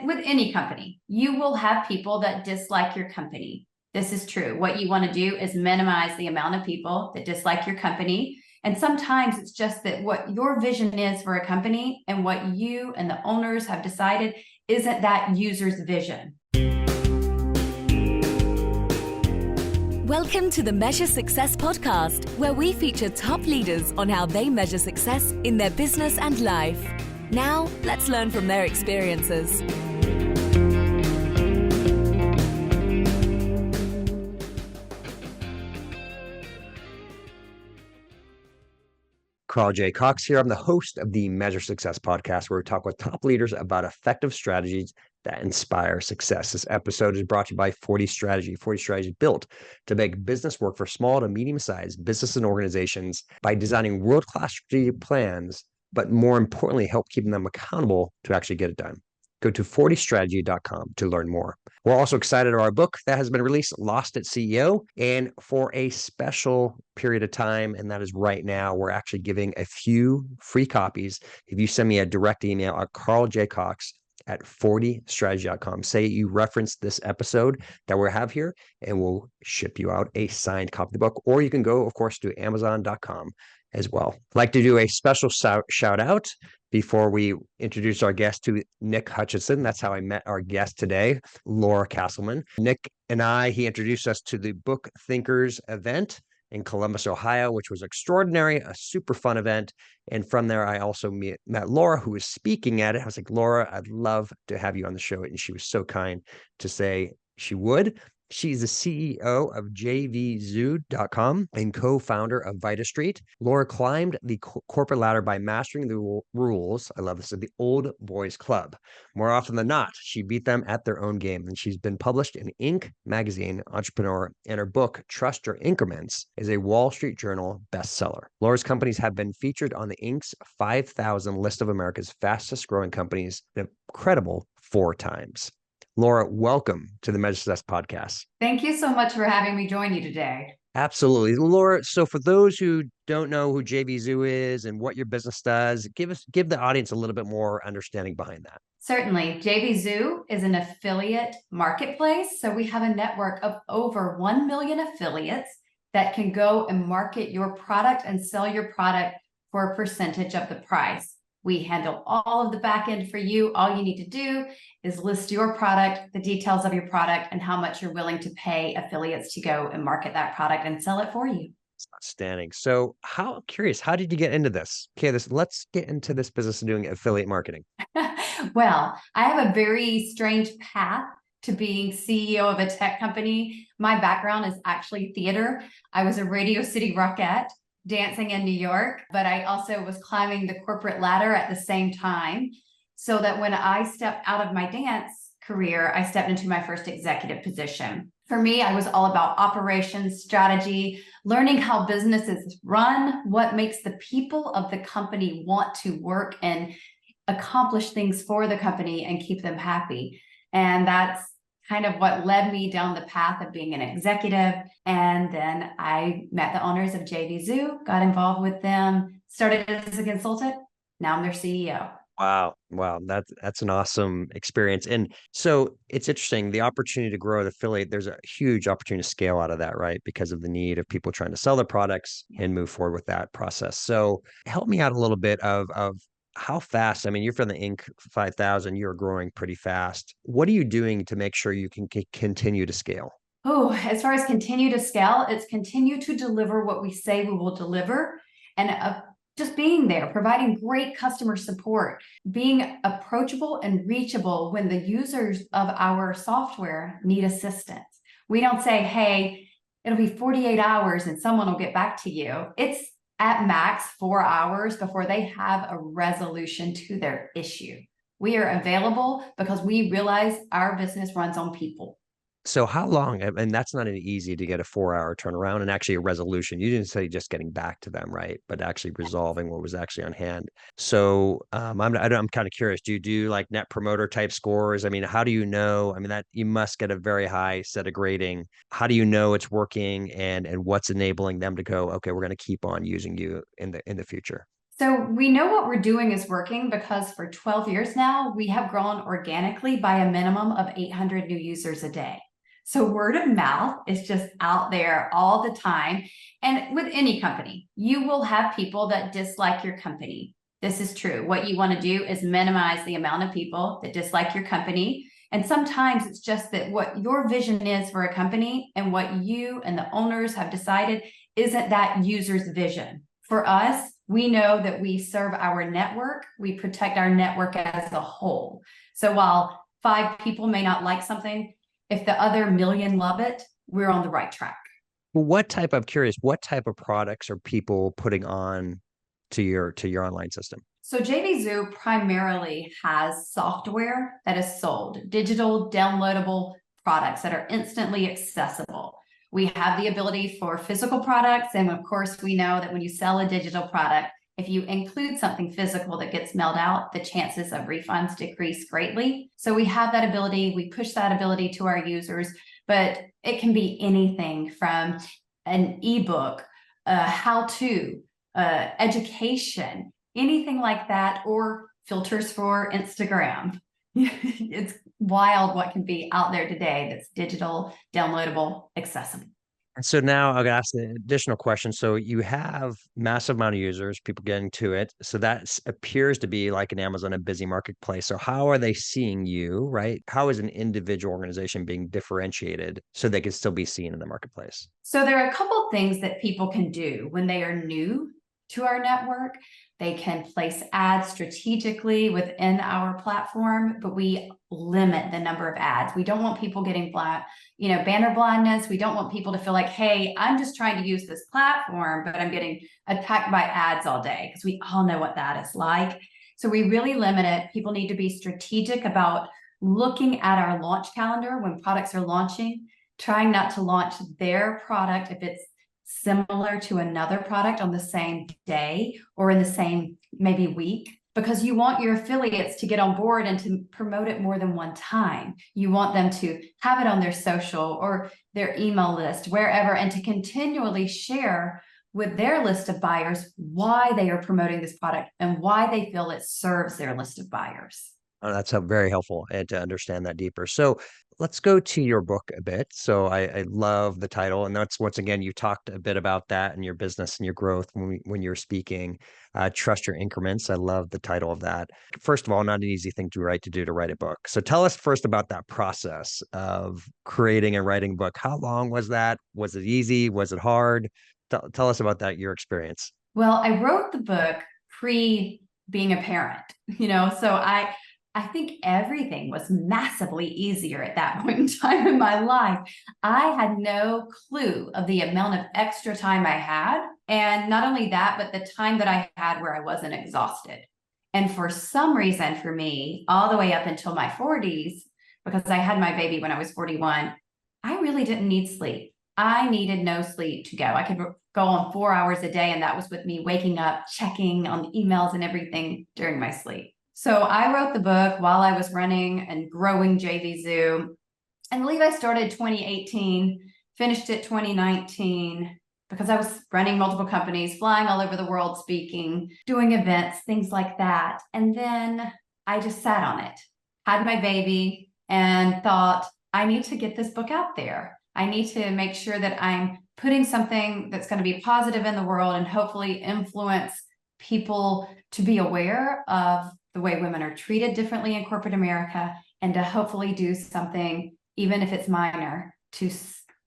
with any company, you will have people that dislike your company. This is true. What you want to do is minimize the amount of people that dislike your company. And sometimes it's just that what your vision is for a company and what you and the owners have decided isn't that user's vision. Welcome to the Measure Success podcast, where we feature top leaders on how they measure success in their business and life. Now, let's learn from their experiences. Carl J. Cox here. I'm the host of the Measure Success podcast, where we talk with top leaders about effective strategies that inspire success. This episode is brought to you by 40 Strategy. 40 Strategy is built to make business work for small to medium-sized businesses and organizations by designing world-class strategic plans, but more importantly, help keeping them accountable to actually get it done. Go to 40strategy.com to learn more. We're also excited about our book that has been released, Lost at CEO, and for a special period of time, and that is right now, we're actually giving a few free copies. If you send me a direct email at carljcox@40strategy.com, say you reference this episode that we have here, and we'll ship you out a signed copy of the book. Or you can go, of course, to amazon.com as well. I'd like to do a special shout out before we introduce our guest to Nick Hutchinson. That's how I met our guest today, Laura Casselman. Nick and he introduced us to the Book Thinkers event in Columbus, Ohio, which was extraordinary, a super fun event. And from there, I also met Laura, who was speaking at it. I was like, Laura, I'd love to have you on the show. And she was so kind to say she would. She's the CEO of jvzoo.com and co-founder of Vita Street. Laura climbed the corporate ladder by mastering the rules, I love this, of the old boys club. More often than not, she beat them at their own game, and she's been published in Inc. magazine, Entrepreneur, and her book, Trust Your Increments, is a Wall Street Journal bestseller. Laura's companies have been featured on the Inc.'s 5,000 list of America's fastest growing companies an incredible 4 times. Laura, welcome to the Measure Success podcast. Thank you so much for having me join you today. Absolutely. Laura, so for those who don't know who JVZoo is and what your business does, give the audience a little bit more understanding behind that. Certainly. JVZoo is an affiliate marketplace. So we have a network of over 1 million affiliates that can go and market your product and sell your product for a percentage of the price. We handle all of the back end for you. All you need to do is list your product, the details of your product, and how much you're willing to pay affiliates to go and market that product and sell it for you. Outstanding. So how did you get into this? Okay, let's get into this business of doing affiliate marketing. Well, I have a very strange path to being CEO of a tech company. My background is actually theater. I was a Radio City Rockette, dancing in New York, but I also was climbing the corporate ladder at the same time, so that when I stepped out of my dance career, I stepped into my first executive position. For me, I was all about operations, strategy, learning how businesses run, what makes the people of the company want to work and accomplish things for the company and keep them happy. And that's kind of what led me down the path of being an executive. And then I met the owners of JVZoo, got involved with them, started as a consultant. Now I'm their CEO. Wow. That's an awesome experience. And so it's interesting, the opportunity to grow an affiliate, there's a huge opportunity to scale out of that, right? Because of the need of people trying to sell their products and move forward with that process. So help me out a little bit of how fast, I mean, you're from the Inc. 5,000, you're growing pretty fast. What are you doing to make sure you can continue to scale? Oh, as far as continue to scale, it's continue to deliver what we say we will deliver, and just being there, providing great customer support, being approachable and reachable when the users of our software need assistance. We don't say, hey, it'll be 48 hours and someone will get back to you. It's at max 4 hours before they have a resolution to their issue. We are available because we realize our business runs on people. So how long, and that's not an easy to get a 4-hour turnaround and actually a resolution. You didn't say just getting back to them, right? But actually resolving what was actually on hand. So I'm kind of curious, do you do like net promoter type scores? I mean, how do you know? I mean, that you must get a very high set of grading. How do you know it's working and what's enabling them to go, okay, we're going to keep on using you in the future? So we know what we're doing is working because for 12 years now, we have grown organically by a minimum of 800 new users a day. So word of mouth is just out there all the time. And with any company, you will have people that dislike your company. This is true. What you want to do is minimize the amount of people that dislike your company. And sometimes it's just that what your vision is for a company and what you and the owners have decided isn't that user's vision. For us, we know that we serve our network, we protect our network as a whole. So while 5 people may not like something, if the other million love it, we're on the right track. What type of products are people putting on to your online system? So JV Zoo primarily has software that is sold, digital downloadable products that are instantly accessible. We have the ability for physical products. And of course, we know that when you sell a digital product, if you include something physical that gets mailed out, the chances of refunds decrease greatly. So we have that ability. We push that ability to our users, but it can be anything from an ebook, how-to, education, anything like that, or filters for Instagram. It's wild what can be out there today that's digital, downloadable, accessible. And so now I'll ask the additional question. So you have massive amount of users, people getting to it. So that appears to be like an Amazon, a busy marketplace. So how are they seeing you, right? How is an individual organization being differentiated so they can still be seen in the marketplace? So there are a couple things that people can do when they are new to our network. They can place ads strategically within our platform, but we limit the number of ads. We don't want people getting banner blindness. We don't want people to feel like, hey, I'm just trying to use this platform, but I'm getting attacked by ads all day, because we all know what that is like. So we really limit it. People need to be strategic about looking at our launch calendar when products are launching, trying not to launch their product if it's similar to another product on the same day or in the same maybe week, because you want your affiliates to get on board and to promote it more than one time. You want them to have it on their social or their email list, wherever, and to continually share with their list of buyers why they are promoting this product and why they feel it serves their list of buyers. Oh, that's very helpful and to understand that deeper. So let's go to your book a bit. So I love the title, and that's once again, you talked a bit about that and your business and your growth when you're speaking. Trust Your Increments. I love the title of that. First of all, not an easy thing to write a book. So tell us first about that process of creating and writing a book. How long was that? Was it easy? Was it hard? Tell us about that, your experience. Well, I wrote the book pre being a parent, so I think everything was massively easier at that point in time in my life. I had no clue of the amount of extra time I had. And not only that, but the time that I had where I wasn't exhausted. And for some reason for me, all the way up until my 40s, because I had my baby when I was 41, I really didn't need sleep. I needed no sleep to go. I could go on 4 hours a day, and that was with me waking up, checking on the emails and everything during my sleep. So I wrote the book while I was running and growing JV Zoo. I believe I started 2018, finished it 2019, because I was running multiple companies, flying all over the world, speaking, doing events, things like that. And then I just sat on it, had my baby, and thought, I need to get this book out there. I need to make sure that I'm putting something that's going to be positive in the world and hopefully influence people to be aware of the way women are treated differently in corporate America, and to hopefully do something, even if it's minor, to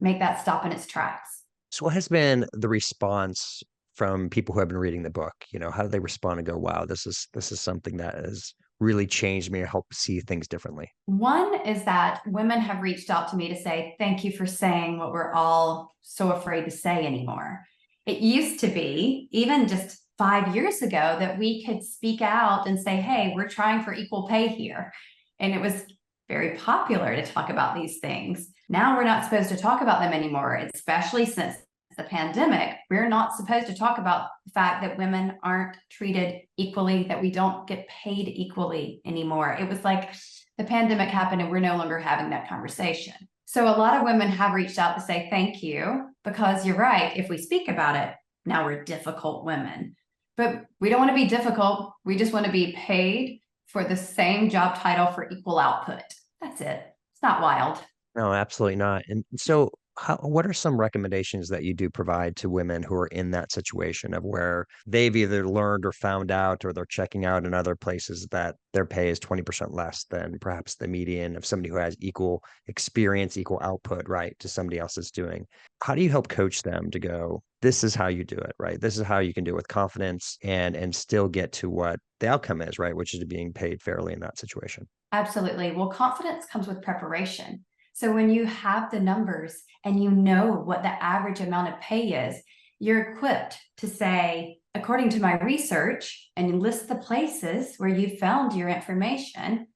make that stop in its tracks. So what has been the response from people who have been reading the book? How do they respond and go, wow, this is something that has really changed me or helped see things differently? One is that women have reached out to me to say, thank you for saying what we're all so afraid to say anymore. It used to be, even just 5 years ago, that we could speak out and say, hey, we're trying for equal pay here. And it was very popular to talk about these things. Now we're not supposed to talk about them anymore, especially since the pandemic. We're not supposed to talk about the fact that women aren't treated equally, that we don't get paid equally anymore. It was like the pandemic happened and we're no longer having that conversation. So a lot of women have reached out to say thank you, because you're right. If we speak about it, now we're difficult women. But we don't want to be difficult. We just want to be paid for the same job title for equal output. That's it. It's not wild. No, absolutely not. And so, what are some recommendations that you do provide to women who are in that situation of where they've either learned or found out, or they're checking out in other places that their pay is 20% less than perhaps the median of somebody who has equal experience, equal output, right, to somebody else is doing? How do you help coach them to go, this is how you do it, right? This is how you can do it with confidence and still get to what the outcome is, right? Which is being paid fairly in that situation. Absolutely. Well, confidence comes with preparation. So when you have the numbers and you know what the average amount of pay is, you're equipped to say, according to my research, and you list the places where you found your information,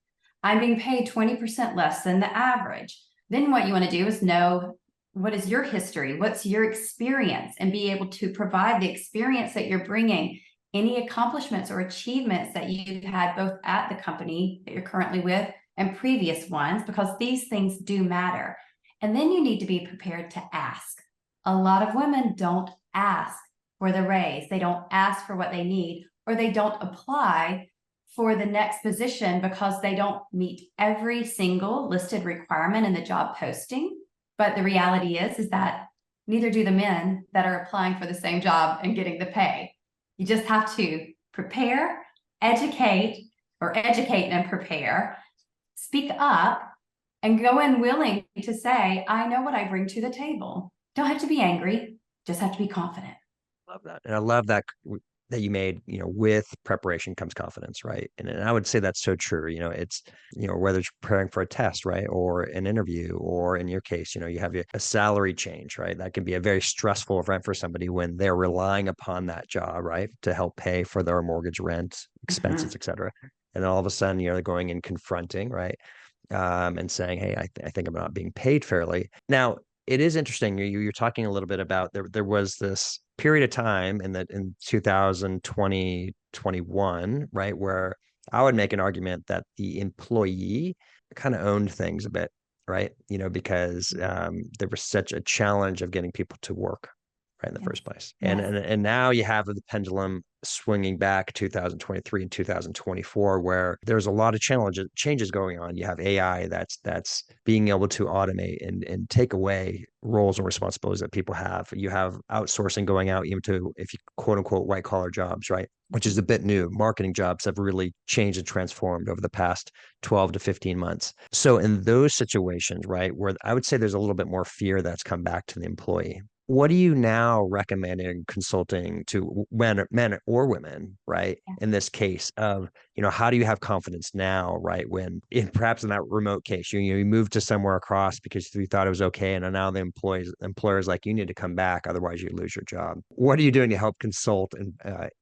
I'm being paid 20% less than the average. Then what you want to do is know, what is your history? What's your experience? And be able to provide the experience that you're bringing, any accomplishments or achievements that you've had both at the company that you're currently with and previous ones, because these things do matter. And then you need to be prepared to ask. A lot of women don't ask for the raise. They don't ask for what they need, or they don't apply for the next position because they don't meet every single listed requirement in the job posting. But the reality is that neither do the men that are applying for the same job and getting the pay. You just have to prepare, educate and prepare, speak up, and go in willing to say, I know what I bring to the table. Don't have to be angry, just have to be confident. Love that. And I love that you made, with preparation comes confidence, right? And I would say that's so true. It's, whether it's preparing for a test, right? Or an interview, or in your case, you have a salary change, right? That can be a very stressful event for somebody when they're relying upon that job, right? To help pay for their mortgage, rent, expenses, et cetera. And then all of a sudden, they're going and confronting, right? And saying, hey, I think I'm not being paid fairly. Now, it is interesting. You're talking a little bit about there was this period of time in 2020, 21, right, where I would make an argument that the employee kind of owned things a bit, right? Because there was such a challenge of getting people to work, right, in the first place. And now you have the pendulum swinging back 2023 and 2024, where there's a lot of changes going on. You have AI that's being able to automate and take away roles and responsibilities that people have. You have outsourcing going out even to, if you quote unquote, white collar jobs, right? Which is a bit new. Marketing jobs have really changed and transformed over the past 12 to 15 months. So in those situations, right, where I would say there's a little bit more fear that's come back to the employee, what do you now recommend in consulting to men or women, right? In this case of, how do you have confidence now, right? When perhaps in that remote case, you moved to somewhere across because you thought it was okay. And now the employer's like, you need to come back, otherwise you lose your job. What are you doing to help consult and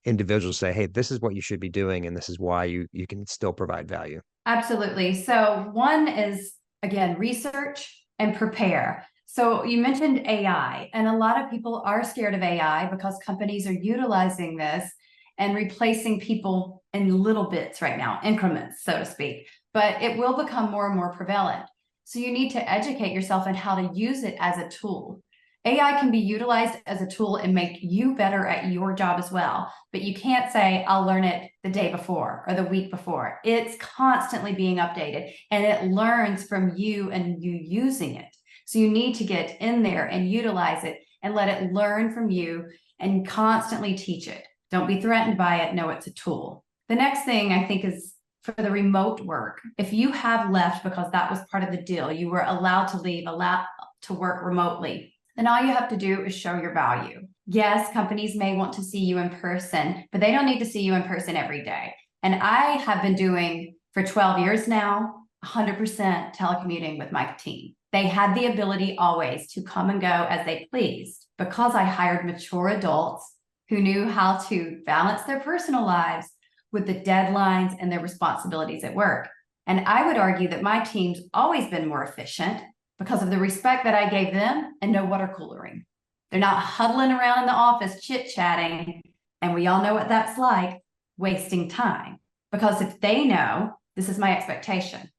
individuals say, hey, this is what you should be doing, and this is why you can still provide value? Absolutely. So one is, again, research and prepare. So you mentioned AI, and a lot of people are scared of AI because companies are utilizing this and replacing people in little bits right now, increments, so to speak, but it will become more and more prevalent. So you need to educate yourself on how to use it as a tool. AI can be utilized as a tool and make you better at your job as well, but you can't say, I'll learn it the day before or the week before. It's constantly being updated, and it learns from you and you using it. So you need to get in there and utilize it and let it learn from you and constantly teach it. Don't be threatened by it. Know it's a tool. The next thing I think is for the remote work. If you have left because that was part of the deal, you were allowed to leave, allowed to work remotely, then all you have to do is show your value. Yes, companies may want to see you in person, but they don't need to see you in person every day. And I have been doing for 12 years now, 100% telecommuting with my team. They had the ability always to come and go as they pleased because I hired mature adults who knew how to balance their personal lives with the deadlines and their responsibilities at work. And I would argue that my team's always been more efficient because of the respect that I gave them and no water coolering. They're not huddling around in the office chit-chatting, and we all know what that's like, wasting time. Because if they know, this is my expectation,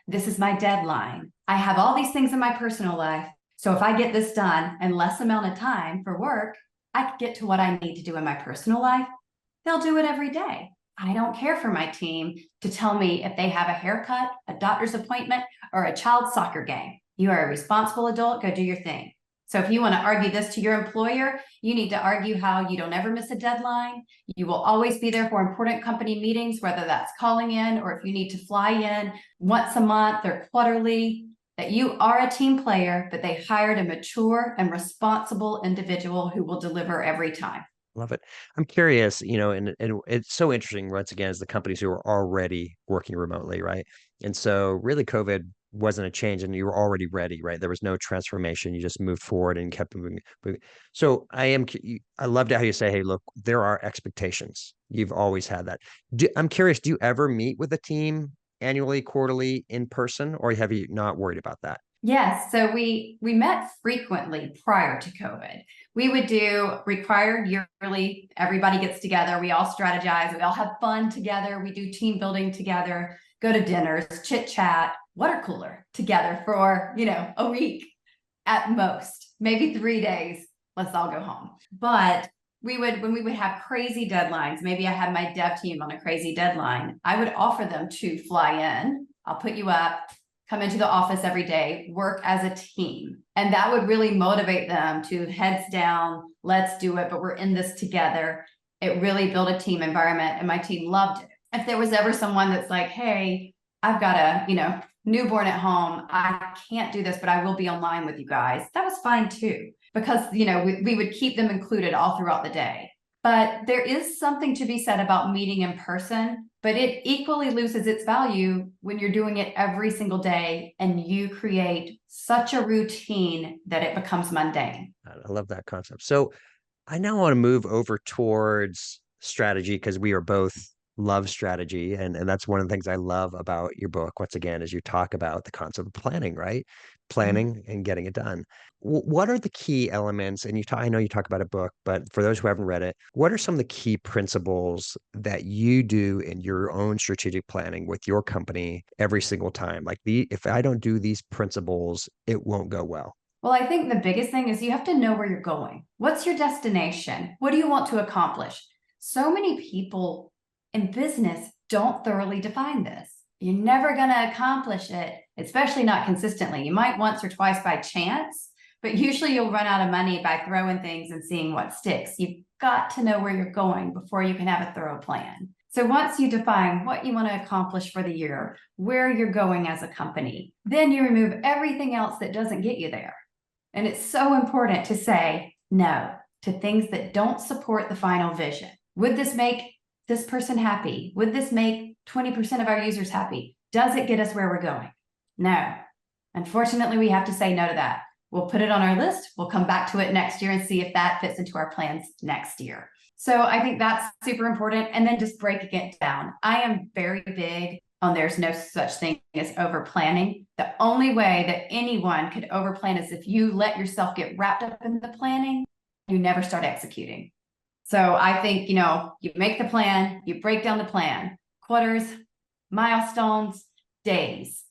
this is my deadline, I have all these things in my personal life, so if I get this done in less amount of time for work, I can get to what I need to do in my personal life they'll do it every day. I don't care for my team to tell me if they have a haircut, a doctor's appointment, or a child's soccer game. You are a responsible adult, go do your thing. So if you want to argue this to your employer, you need to argue how you don't ever miss a deadline. You will always be there for important company meetings, whether that's calling in or if you need to fly in once a month or quarterly, that you are a team player, but they hired a mature and responsible individual who will deliver every time. Love it. I'm curious, and it's so interesting once again, as the companies who are already working remotely, right? And so really COVID wasn't a change and you were already ready, right? There was no transformation. You just moved forward and kept moving. So I loved how you say, hey, look, there are expectations. You've always had that. I'm curious, do you ever meet with a team annually, quarterly, in person, or have you not worried about that? Yes, so we met frequently prior to COVID. We would do required yearly, everybody gets together, we all strategize, we all have fun together, we do team building together, go to dinners, chit chat, water cooler together for, a week at most, maybe 3 days, let's all go home. But when we would have crazy deadlines, maybe I had my dev team on a crazy deadline, I would offer them to fly in, I'll put you up, come into the office every day, work as a team. And that would really motivate them to heads down, let's do it, but we're in this together. It really built a team environment and my team loved it. If there was ever someone that's like, hey, I've got a, newborn at home, I can't do this, but I will be online with you guys. That was fine too, because, we would keep them included all throughout the day. But there is something to be said about meeting in person, but it equally loses its value when you're doing it every single day and you create such a routine that it becomes mundane. I love that concept. So I now want to move over towards strategy because we are both love strategy. And that's one of the things I love about your book, once again, is you talk about the concept of planning, right? Planning and getting it done. What are the key elements? And I know you talk about a book, but for those who haven't read it, what are some of the key principles that you do in your own strategic planning with your company every single time? Like if I don't do these principles, it won't go well. Well, I think the biggest thing is you have to know where you're going. What's your destination? What do you want to accomplish? So many people in business don't thoroughly define this. You're never going to accomplish it, especially not consistently. You might once or twice by chance, but usually you'll run out of money by throwing things and seeing what sticks. You've got to know where you're going before you can have a thorough plan. So once you define what you want to accomplish for the year, where you're going as a company, then you remove everything else that doesn't get you there. And it's so important to say no to things that don't support the final vision. Would this make this person happy? Would this make 20% of our users happy? Does it get us where we're going? No. Unfortunately, we have to say no to that. We'll put it on our list. We'll come back to it next year and see if that fits into our plans next year. So I think that's super important. And then just breaking it down. I am very big on there's no such thing as over planning. The only way that anyone could over plan is if you let yourself get wrapped up in the planning, you never start executing. So I think, you make the plan, you break down the plan, quarters, milestones, days,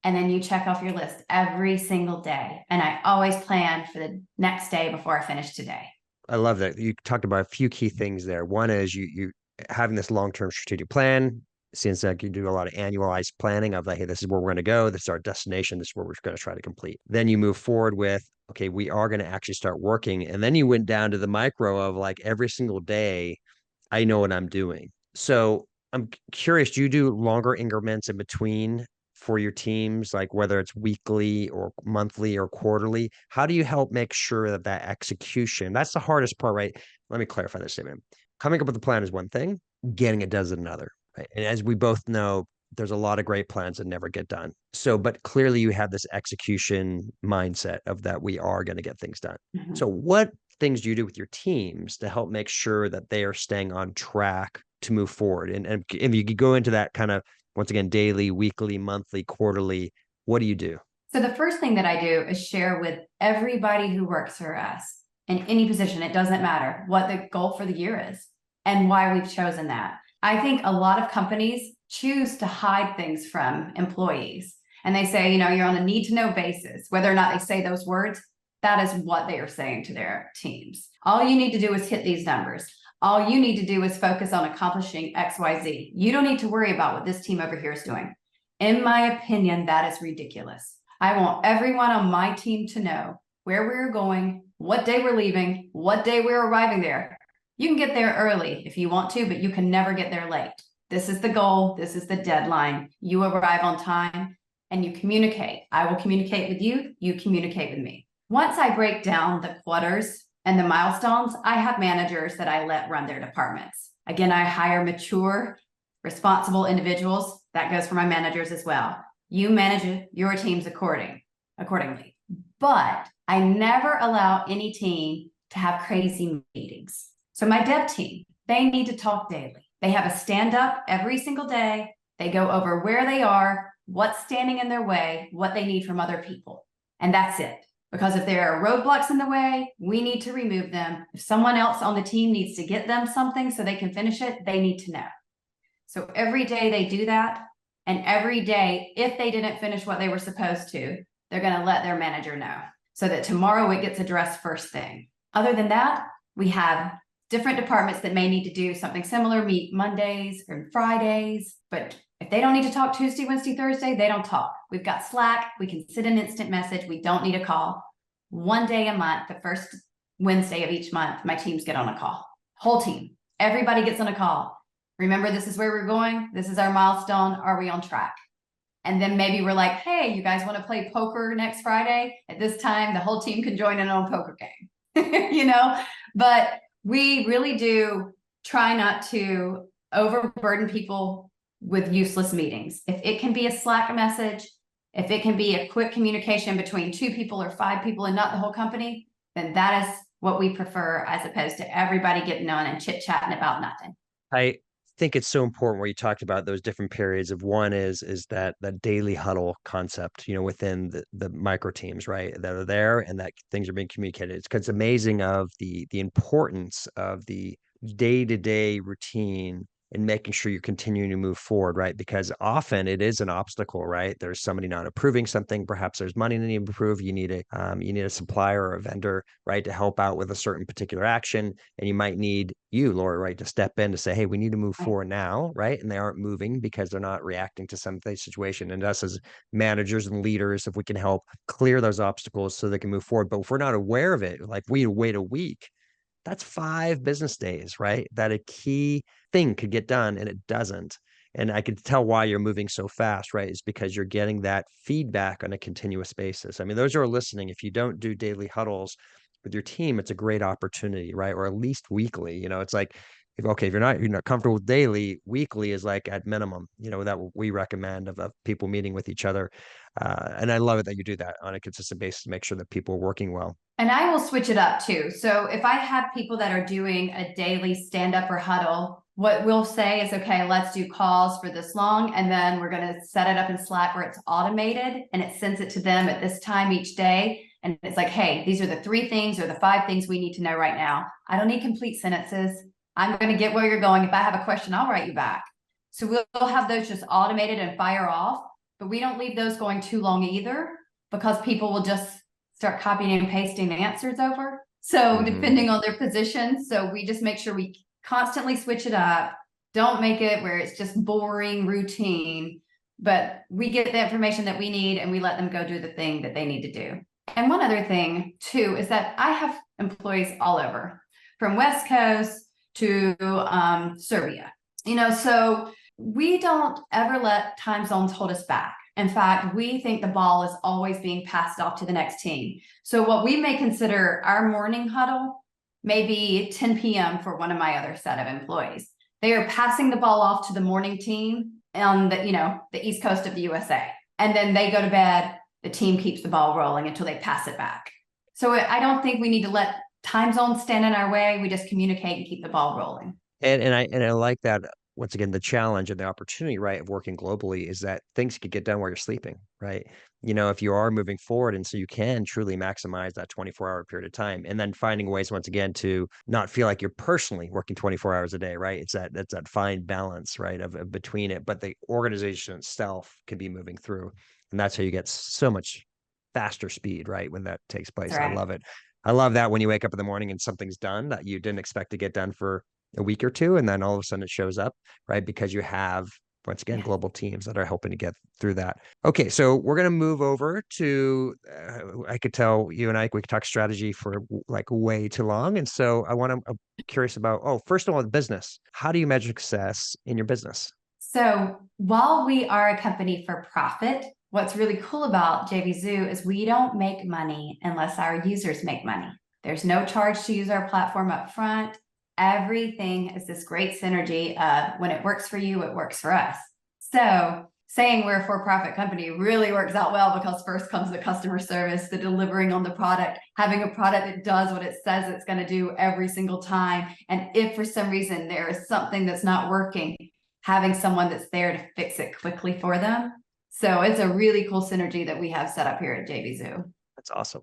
and then you check off your list every single day. And I always plan for the next day before I finish today. I love that. You talked about a few key things there. One is you having this long-term strategic plan. Seems like you do a lot of annualized planning of like, hey, this is where we're going to go. This is our destination. This is where we're going to try to complete. Then you move forward with, okay, we are going to actually start working. And then you went down to the micro of like every single day, I know what I'm doing. So I'm curious, do you do longer increments in between for your teams, like whether it's weekly or monthly or quarterly? How do you help make sure that execution, that's the hardest part, right? Let me clarify this statement. Coming up with a plan is one thing, getting it done is another. Right? And as we both know, there's a lot of great plans that never get done. So, but clearly you have this execution mindset of that we are going to get things done. Mm-hmm. So what things do you do with your teams to help make sure that they are staying on track to move forward? And if you could go into that kind of, once again, daily, weekly, monthly, quarterly, what do you do? So the first thing that I do is share with everybody who works for us in any position, it doesn't matter what the goal for the year is and why we've chosen that. I think a lot of companies choose to hide things from employees. And they say, you're on a need to know basis. Whether or not they say those words, that is what they are saying to their teams. All you need to do is hit these numbers. All you need to do is focus on accomplishing XYZ. You don't need to worry about what this team over here is doing. In my opinion, that is ridiculous. I want everyone on my team to know where we're going, what day we're leaving, what day we're arriving there. You can get there early if you want to, but you can never get there late. This is the goal. This is the deadline. You arrive on time and you communicate. I will communicate with you. You communicate with me. Once I break down the quarters and the milestones, I have managers that I let run their departments. Again, I hire mature, responsible individuals. That goes for my managers as well. You manage your teams accordingly. But I never allow any team to have crazy meetings. So my dev team, they need to talk daily. They have a stand up every single day. They go over where they are, what's standing in their way, what they need from other people. And that's it. Because if there are roadblocks in the way, we need to remove them. If someone else on the team needs to get them something so they can finish it, they need to know. So every day they do that. And every day, if they didn't finish what they were supposed to, they're going to let their manager know so that tomorrow it gets addressed first thing. Other than that, we have different departments that may need to do something similar, meet Mondays or Fridays. But if they don't need to talk Tuesday, Wednesday, Thursday, they don't talk. We've got Slack. We can send an instant message. We don't need a call. One day a month, the first Wednesday of each month, my teams get on a call. Whole team. Everybody gets on a call. Remember, this is where we're going. This is our milestone. Are we on track? And then maybe we're like, hey, you guys want to play poker next Friday? At this time, the whole team can join in on a poker game, But we really do try not to overburden people with useless meetings. If it can be a Slack message, if it can be a quick communication between 2 people or 5 people and not the whole company, then that is what we prefer as opposed to everybody getting on and chit-chatting about nothing. I think it's so important where you talked about those different periods of one is that daily huddle concept, within the micro teams, right, that are there and that things are being communicated. It's amazing of the importance of the day-to-day routine and making sure you're continuing to move forward, right? Because often it is an obstacle, right? There's somebody not approving something. Perhaps there's money that need to approve. You need a supplier or a vendor, right, to help out with a certain particular action. And you might need you, Laura, right, to step in to say, hey, we need to move forward now, right? And they aren't moving because they're not reacting to some situation. And us as managers and leaders, if we can help clear those obstacles so they can move forward. But if we're not aware of it, like we wait a week, that's 5 business days, right? That a key thing could get done and it doesn't. And I could tell why you're moving so fast, right? Is because you're getting that feedback on a continuous basis. I mean, those who are listening, if you don't do daily huddles with your team, it's a great opportunity, right? Or at least weekly. It's like, if you're not comfortable with daily, weekly is like at minimum, that we recommend of people meeting with each other. And I love it that you do that on a consistent basis to make sure that people are working well. And I will switch it up too. So if I have people that are doing a daily stand up or huddle, what we'll say is, okay, let's do calls for this long. And then we're going to set it up in Slack where it's automated and it sends it to them at this time each day. And it's like, hey, these are the 3 things or the 5 things we need to know right now. I don't need complete sentences. I'm going to get where you're going. If I have a question, I'll write you back. So we'll have those just automated and fire off, but we don't leave those going too long either because people will just start copying and pasting the answers over. So depending on their position. So we just make sure we constantly switch it up. Don't make it where it's just boring routine, but we get the information that we need and we let them go do the thing that they need to do. And one other thing too, is that I have employees all over from West Coast to Serbia, so we don't ever let time zones hold us back. In fact, we think the ball is always being passed off to the next team. So what we may consider our morning huddle may be 10 p.m. for one of my other set of employees. They are passing the ball off to the morning team on the East Coast of the USA. And then they go to bed. The team keeps the ball rolling until they pass it back. So I don't think we need to let time zones stand in our way. We just communicate and keep the ball rolling. And I like that. Once again, the challenge and the opportunity, right, of working globally is that things could get done while you're sleeping, right? If you are moving forward, and so you can truly maximize that 24-hour period of time, and then finding ways, once again, to not feel like you're personally working 24 hours a day, right? It's that fine balance, right, of between it, but the organization itself can be moving through, and that's how you get so much faster speed, right, when that takes place. Right. I love it. I love that when you wake up in the morning and something's done that you didn't expect to get done for a week or two, and then all of a sudden it shows up, right? Because you have, once again, Yes. global teams that are helping to get through that. Okay, so we're going to move over to, I could tell you and I, we could talk strategy for like way too long. And so I'm curious about, first of all, the business. How do you measure success in your business? So while we are a company for profit, what's really cool about JV Zoo is we don't make money unless our users make money. There's no charge to use our platform up front. Everything is this great synergy of when it works for you, it works for us. So saying we're a for-profit company really works out well because first comes the customer service, the delivering on the product, having a product that does what it says it's going to do every single time. And if for some reason there is something that's not working, having someone that's there to fix it quickly for them. So it's a really cool synergy that we have set up here at JV Zoo. That's awesome.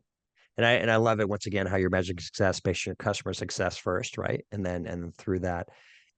And I love it, once again, how you're measuring success based on your customer success first, right? And through that.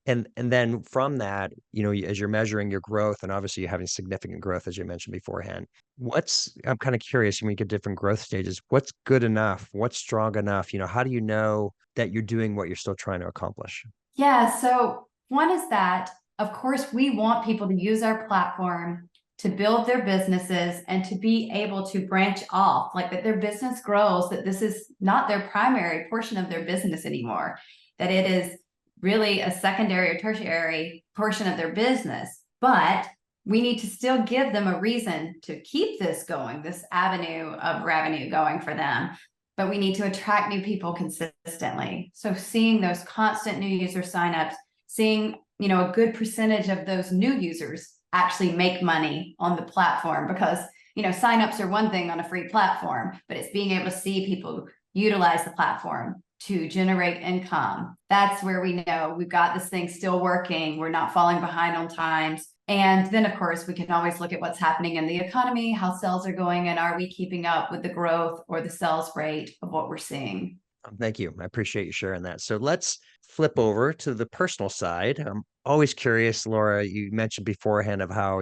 And then from that, as you're measuring your growth, and obviously you're having significant growth, as you mentioned beforehand, I'm kind of curious, when you get different growth stages, what's good enough? What's strong enough? How do you know that you're doing what you're still trying to accomplish? Yeah, so one is that, of course, we want people to use our platform to build their businesses and to be able to branch off, like that their business grows, that this is not their primary portion of their business anymore, that it is really a secondary or tertiary portion of their business. But we need to still give them a reason to keep this going, this avenue of revenue going for them. But we need to attract new people consistently. So seeing those constant new user signups, seeing, a good percentage of those new users actually make money on the platform, because, signups are one thing on a free platform, but it's being able to see people utilize the platform to generate income. That's where we know we've got this thing still working. We're not falling behind on times. And then, of course, we can always look at what's happening in the economy, how sales are going, and are we keeping up with the growth or the sales rate of what we're seeing? Thank you. I appreciate you sharing that. So let's flip over to the personal side. I'm always curious, Laura, you mentioned beforehand of how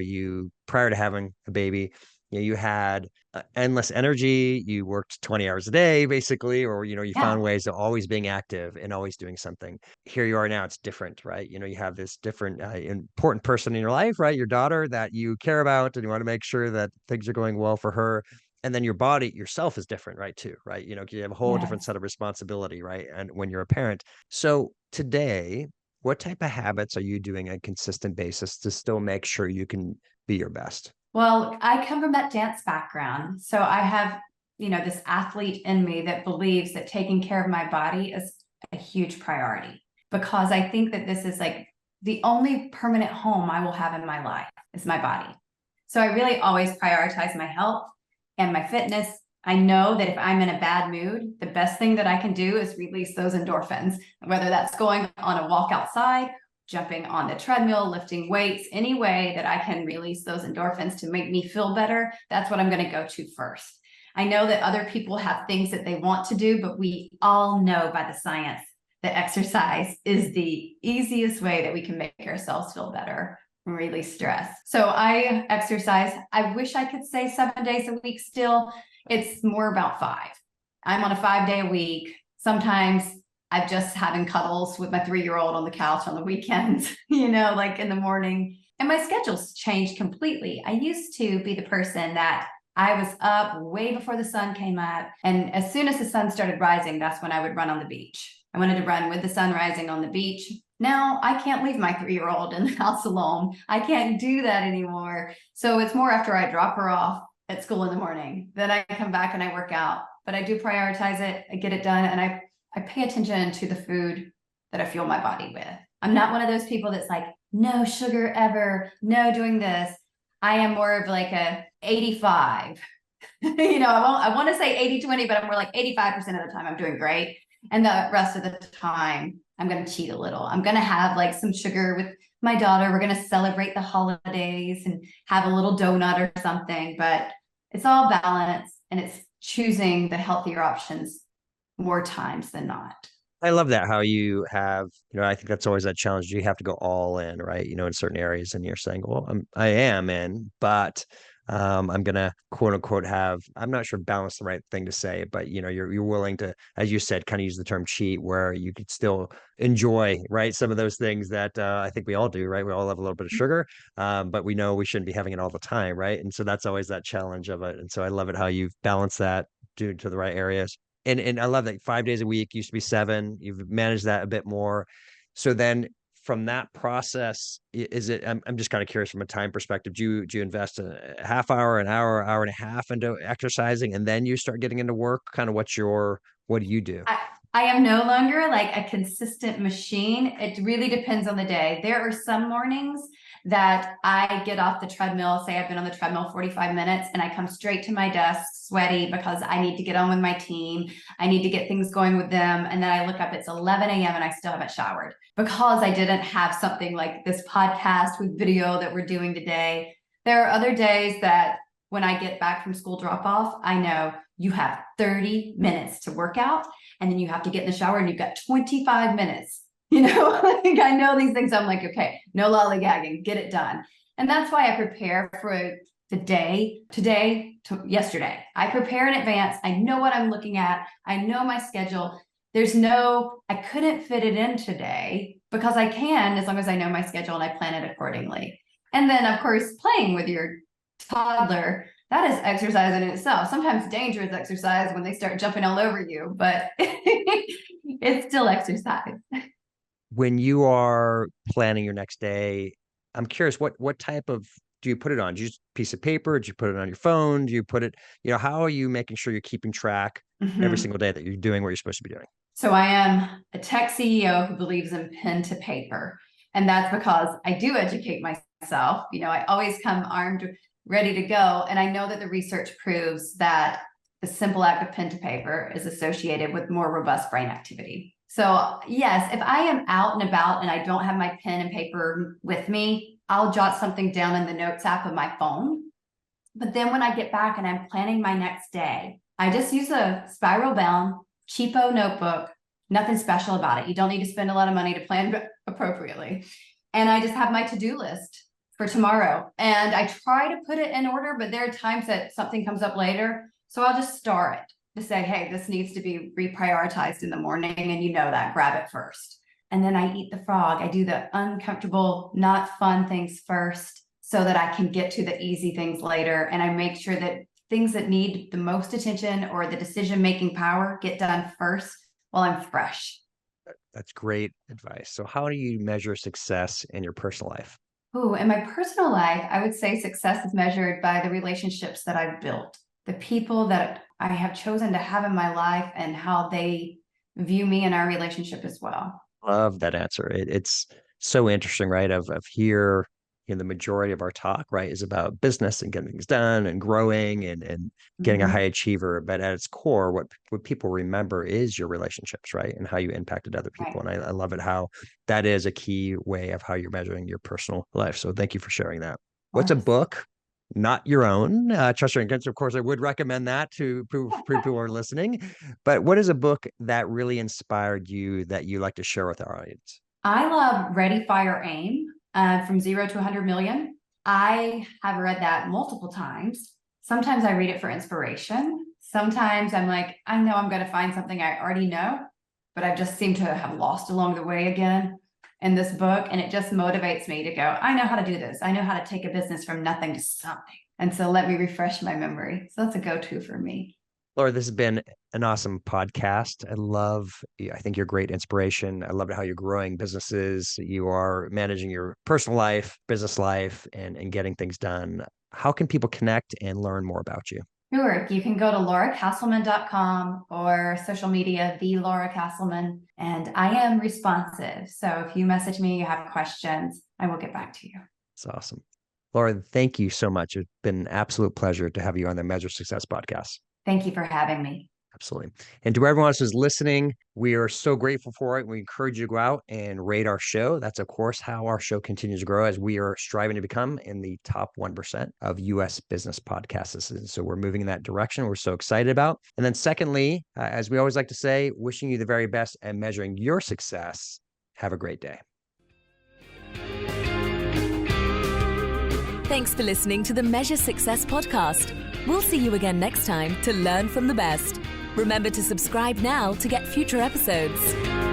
prior to having a baby, you had endless energy. You worked 20 hours a day, basically, or, you Yeah. found ways of always being active and always doing something. Here you are now, it's different, right? You have this different important person in your life, right? Your daughter that you care about, and you want to make sure that things are going well for her. And then your body yourself is different, right? Too, right? You have a whole different Yes. set of responsibility, right? And when you're a parent. So today, what type of habits are you doing on a consistent basis to still make sure you can be your best? Well, I come from that dance background. So I have, this athlete in me that believes that taking care of my body is a huge priority, because I think that this is like the only permanent home I will have in my life is my body. So I really always prioritize my health and my fitness. I know that if I'm in a bad mood, the best thing that I can do is release those endorphins, whether that's going on a walk outside, jumping on the treadmill, lifting weights, any way that I can release those endorphins to make me feel better. That's what I'm going to go to first. I know that other people have things that they want to do, but we all know by the science that exercise is the easiest way that we can make ourselves feel better and release stress. So I exercise. I wish I could say 7 days a week still. It's more about 5. I'm on a 5-day a week. Sometimes I'm just having cuddles with my 3-year-old on the couch on the weekends, like in the morning. And my schedule's changed completely. I used to be the person that I was up way before the sun came up. And as soon as the sun started rising, that's when I would run on the beach. I wanted to run with the sun rising on the beach. Now I can't leave my 3-year-old in the house alone. I can't do that anymore. So it's more after I drop her off at school in the morning, then I come back and I work out. But I do prioritize it. I get it done. And I pay attention to the food that I fuel my body with. I'm not one of those people that's like, no sugar ever, no doing this. I am more of like a 85. I want to say 80-20, but I'm more like 85% of the time I'm doing great. And the rest of the time, I'm going to cheat a little. I'm going to have like some sugar with my daughter. We're going to celebrate the holidays and have a little donut or something, but it's all balance, and it's choosing the healthier options more times than not. I love that, how you have, I think that's always that challenge. You have to go all in, right? In certain areas, and you're saying, well, I am in, but I'm gonna quote unquote I'm not sure balance the right thing to say, but you're willing to, as you said, kind of use the term cheat, where you could still enjoy, right, some of those things that I think we all do, right? We all have a little bit of sugar, but we know we shouldn't be having it all the time, right? And so that's always that challenge of it. And so I love it how you've balanced that due to the right areas. And I love that 5 days a week used to be 7. You've managed that a bit more. So then from that process, is it, I'm just kind of curious from a time perspective, do you invest a half hour, an hour, hour and a half into exercising, and then you start getting into work? Kind of what do you do? I am no longer like a consistent machine. It really depends on the day. There are some mornings that I get off the treadmill, say I've been on the treadmill 45 minutes, and I come straight to my desk sweaty because I need to get on with my team. I need to get things going with them. And then I look up, it's 11 a.m. and I still haven't showered because I didn't have something like this podcast with video that we're doing today. There are other days that when I get back from school drop off, I know you have 30 minutes to work out, and then you have to get in the shower and you've got 25 minutes. Like I know these things. I'm like, okay, no lollygagging, get it done. And that's why I prepare for the day, today to yesterday. I prepare in advance. I know what I'm looking at. I know my schedule. I couldn't fit it in today because I can, as long as I know my schedule and I plan it accordingly. And then of course, playing with your toddler, that is exercise in itself. Sometimes dangerous exercise when they start jumping all over you, but it's still exercise. When you are planning your next day, I'm curious, what type of, do you put it on? Do you just piece of paper? Do you put it on your phone? Do you put it, how are you making sure you're keeping track every single day that you're doing what you're supposed to be doing? So I am a tech CEO who believes in pen to paper. And that's because I do educate myself. I always come armed, ready to go. And I know that the research proves that the simple act of pen to paper is associated with more robust brain activity. So yes, if I am out and about and I don't have my pen and paper with me, I'll jot something down in the notes app of my phone. But then when I get back and I'm planning my next day, I just use a spiral bound, cheapo notebook, nothing special about it. You don't need to spend a lot of money to plan appropriately. And I just have my to-do list for tomorrow. And I try to put it in order, but there are times that something comes up later. So I'll just star it to say, hey, this needs to be reprioritized in the morning. And that, grab it first. And then I eat the frog. I do the uncomfortable, not fun things first so that I can get to the easy things later. And I make sure that things that need the most attention or the decision-making power get done first while I'm fresh. That's great advice. So how do you measure success in your personal life? Oh, in my personal life, I would say success is measured by the relationships that I've built, the people that I have chosen to have in my life and how they view me in our relationship as well. Love that answer. It's so interesting, right? Of here, the majority of our talk, right, is about business and getting things done and growing and getting a high achiever. But at its core, what people remember is your relationships, right? And how you impacted other people. Right. And I love it how that is a key way of how you're measuring your personal life. So thank you for sharing that. What's a book, not your own, Trust Your Instincts? Of course, I would recommend that to people who are listening. But what is a book that really inspired you that you like to share with our audience? I love Ready, Fire, Aim. From 0 to 100 million. I have read that multiple times. Sometimes I read it for inspiration. Sometimes I'm like, I know I'm going to find something I already know, but I just seem to have lost along the way again in this book. And it just motivates me to go, I know how to do this. I know how to take a business from nothing to something. And so let me refresh my memory. So that's a go-to for me. Laura, this has been an awesome podcast. I think you're a great inspiration. I love how you're growing businesses. You are managing your personal life, business life, and getting things done. How can people connect and learn more about you? Sure. You can go to lauracasselman.com or social media, the Laura Casselman, and I am responsive. So if you message me, you have questions, I will get back to you. That's awesome. Laura, thank you so much. It's been an absolute pleasure to have you on the Measure Success podcast. Thank you for having me. Absolutely. And to everyone else who's listening, we are so grateful for it. We encourage you to go out and rate our show. That's, of course, how our show continues to grow as we are striving to become in the top 1% of U.S. business podcasts. So we're moving in that direction. We're so excited about. And then secondly, as we always like to say, wishing you the very best and measuring your success. Have a great day. Thanks for listening to the Measure Success podcast. We'll see you again next time to learn from the best. Remember to subscribe now to get future episodes.